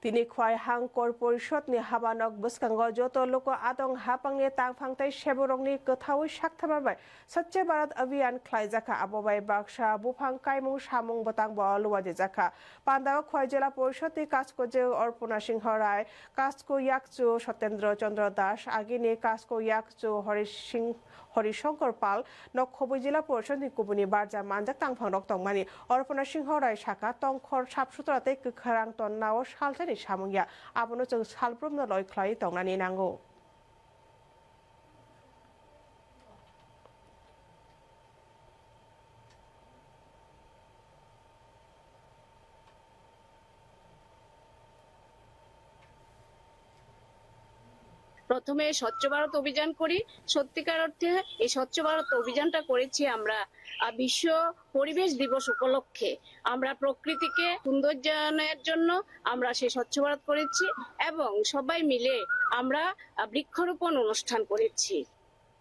তিনি খোয়াই हांखर परिषदनि हाबानक बसखांगो जत लोक आदं हापांनि तांफांथाय सेबरंनि गोथावै साखथाबाय स्वच्छ भारत अभियान ख्लाइजाखा आबोबाय बाक्सा बुफां कायमुं सामुं बतां बलुवादि जाखा पान्दाव खवाई जिला परिषदनि कास्को अर्पणा सिंह राय कास्को याकचु सत्येंद्र चंद्र दास आगिनि कास्को याकचु हरिशंकर पाल नखबई जिला परिषदनि गुबुनि बारजा मानजाक तांफां रक तंमानि अर्पणा सिंह राय साका तंखर साबसुतराते गोखारां तन्नाव सालथानि सामुंया आबनो जों सालब्रमनो लयख्लाय तंनानि नांगौ। প্রথমে স্বচ্ছ ভারত অভিযান করি। সত্যিকার অর্থে এই স্বচ্ছ ভারত অভিযানটা করেছি আমরা বিশ্ব পরিবেশ দিবস উপলক্ষে। আমরা প্রকৃতিকে সৌন্দর্যায়নের জন্য আমরা সেই স্বচ্ছ ভারত করেছি এবং সবাই মিলে আমরা বৃক্ষরোপণ অনুষ্ঠান করেছি।